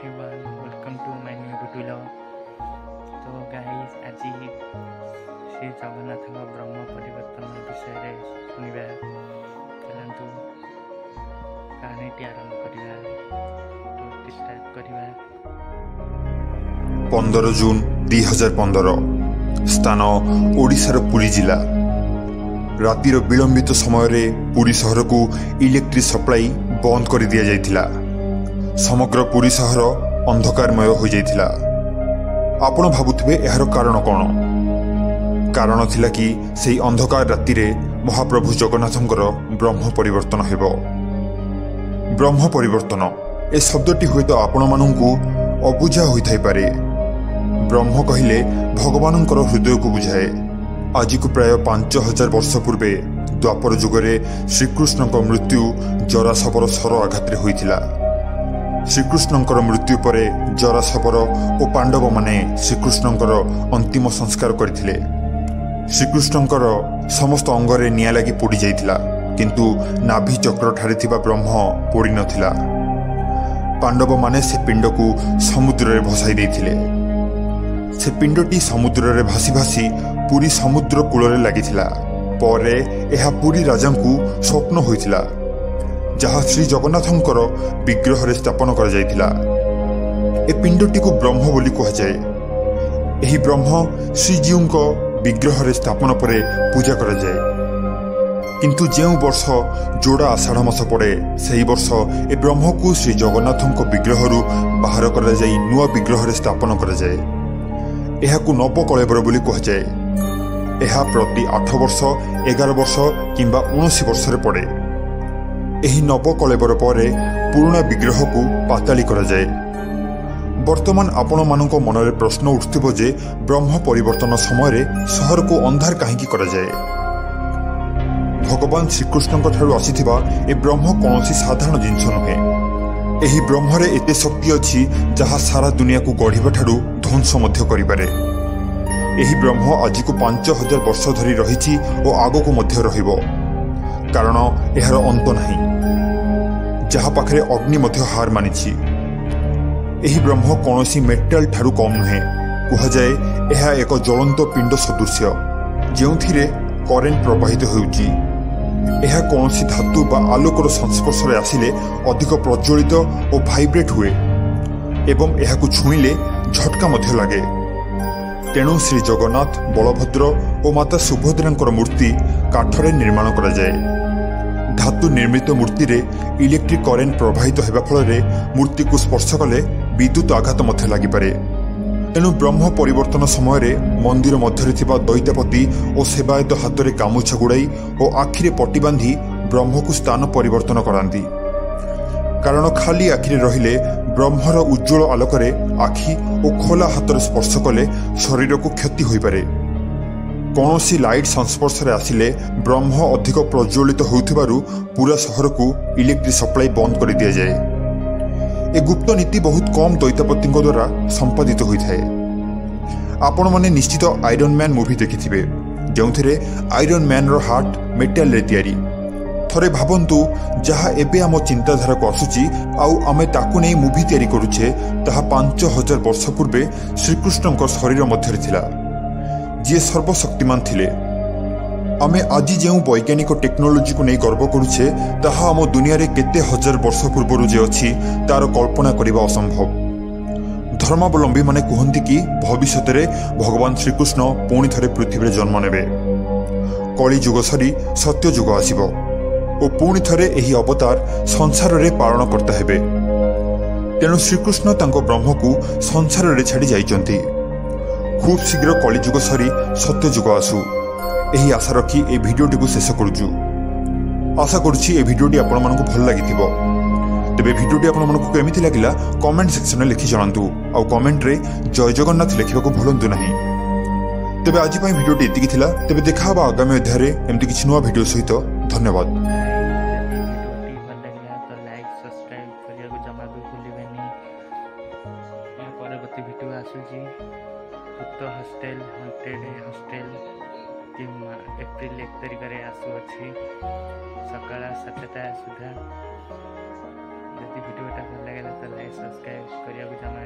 everyone, welcome to my new video. तो guys आज श्री जगन्नाथ ब्रह्म परिवर्तन विषय शुणा चलतु कहानी आरंभ करवा तो स्टार्ट करवा। 15 जून 2015 स्थान ओडिशार पुरी जिला। रातिर विलंबित समय पुरी सहर को इलेक्ट्रिक सप्लाई बंद कर दिया जाइथिला। समग्र पुरी सहर अंधकारमय हो जाइथिला। आपण भाबुथिबे एहार कारण कौन? कारण थिला कि सेही अंधकार रातिरे महाप्रभु जगन्नाथंकर ब्रह्म परिवर्तन हेबो। ब्रह्म परिवर्तन ए शब्दटी हुए तो आपण मानंकु अबुझा होइथाइ पारे। ब्रह्म कहिले भगवानंकर हृदय को बुझाए। आज को प्राय 5000 वर्ष पूर्वे द्वापर जुगरे श्रीकृष्णଙ୍କ मृत्यु जरासवर सर आघात होइथिला। श्रीकृष्णଙ୍କର मृत्यु परे जरासवर और पांडव माने श्रीकृष्णଙ୍କର अंतिम संस्कार करथिले। श्रीकृष्णଙ୍କର समस्त अंगरे निया लागि पोड़ी जाइथिला, किंतु नाभि चक्र ठारे थिबा ब्रह्म पोड़ी नथिला। पांडव माने से पिंड को समुद्र रे भसाई देथिले। से पिंडटी समुद्र रे भासी भासी पूरी समुद्र कूल लगिथिला। परे एहा पूरी राजांकु स्वप्न होइथिला, जहाँ श्री जगन्नाथंकर विग्रह रे स्थापन कर जाइथिला। ए पिंडटी को ब्रह्म बोली कह जाए। एही ब्रह्म श्रीजीउंक विग्रह रे स्थापन परे पूजा कर जाए। किंतु जेउ वर्ष जोड़ा आषाढ़ मास पड़े सेही वर्ष ए ब्रह्म को श्री जगन्नाथंक विग्रह रु बाहर कर जाई नुआ विग्रह रे स्थापन कर जाए। एहाकु नवकलेबर बोली कह जाए। एहा प्रति 8 वर्ष 11 वर्ष किंबा 19 वर्ष रे पड़े। एही नवकलेबर परे पुराना विग्रह को पाताली करा जाए। वर्तमान आपण मानक मनरे प्रश्न उठथिबो जे ब्रह्म परिवर्तन समय सहर को अंधार काहेकि करा जाए। भगवान श्रीकृष्णଙ୍କ ठाରୁ आसीथिबा ए ब्रह्म कोनोसी साधारण जिंस नुहे। एही ब्रह्मरे एते शक्ति अछि जहा सारा दुनिया को गढ़िबा ठारू ध्वंस मध्य करि पारे। एही ब्रह्म आज को 5000 वर्ष धरी रहिछि और आगो को मध्य रहिबो, कारण एहार अंत नाही। जहा पाखरे अग्नि मध्य हार मानिछि। एही ब्रह्म कोनोसी मेटल ठारू कम नुहे। कुहा जाए एहा एक ज्वलंत पिंड सदृश्य जेउथिरे करेंट प्रवाहित होउछि। एहा कोनोसी धातु बा आलोकर संस्पर्श रे आसिले अधिक प्रज्वलित और भाइब्रेट हुए एवं एहाकु छुईले झटका मध्य लागे। तेणु श्री जगन्नाथ, बलभद्र और माता सुभद्रांकर मूर्ति काठरे निर्माण करा जाए। धातु निर्मित मूर्ति रे इलेक्ट्रिक करेंट प्रवाहित हेबा फल मूर्ति को स्पर्श कले विद्युत आघात मध्य लागि पारे। तेणु ब्रह्म परिवर्तन समय मंदिर मध्य थिबा दैत्यपति और सेवायत हाथ में गामुछा गुड़ाई और आखिरे पट्टी बांधी ब्रह्म को स्थान परिवर्तन करांती। कारण खाली आखिरे रहिले ब्रह्मर उज्ज्वल आलोकरे आखि और खोला हाथ स्पर्श कले शरीर को क्षति होई पारे। कौनसी लाइट संस्पर्श रे आसिले ब्रह्म अधिक प्रज्वलित होउथिबारु पूरा शहर को इलेक्ट्रिक सप्लाई बंद कर दिया जाए। ए गुप्त नीति बहुत कम दैत्यपति द्वारा संपादित होता है। आपण माने निश्चित आयरन मैन मूवी देखिथिबे, जोंथिरे आयरन मैन रो हार्ट मेटल रे तयारी। थरे भाबंतु जहा एबे आम चिंताधारा को आसुची आउ आमे ताकु नै मूवी तयारी करूछे, ताहा 5000 वर्ष पूर्वे श्रीकृष्णଙ୍କ शरीर मध्य थिला, जे सर्वशक्तिमान थिले। आमे आज जो वैज्ञानिक टेक्नोलोजी को नहीं गर्व करुछे, ताहा आम दुनिया रे केते हजार वर्ष पूर्व जे अछि तार कल्पना करिबा असंभव। धर्मावलंबी माने कहंती कि भविष्यत रे भगवान श्रीकृष्ण पुणी थरे पृथ्वी रे जन्म नेबे। कली जुग सरी सत्य जुग आसीबो और पुणी थरे एही अवतार संसार रे पालन करता हेबे। तेणु श्रीकृष्ण तांको ब्रह्म को संसार रे छाड़ी जाइचंती। खूब शीघ्र कलिजुग सरी सत्य जुग आसु, यही आशा रखी ए भिडियोटी को शेष करुचु। आशा करुछि ए भिडियोटी आपण मानकु भल लागिथिबो। तेबे भिडियोटी आपण मानकु केमिति लागिला कमेंट सेक्शन में लिखि जणांतु आ कमेंट रे जय जगन्नाथ लिखिबाकु भूलंतु नाही। तेबे आज पई भिडियोटी एतिकी थिला। तेबे देखा हबा आगामी अध्याय रे एमति किछि नुवा भिडियो सहित। धन्यवाद। परवर्ती भिडियो आसुची भूत हॉस्टेल हॉन्टेड हॉस्टेल एप्रिल 1 तारिख आसुअछि सकाळ 7टा सुधा। यदि भिडियोटा भल लगे तो लाइक सब्सक्राइब करने को जमा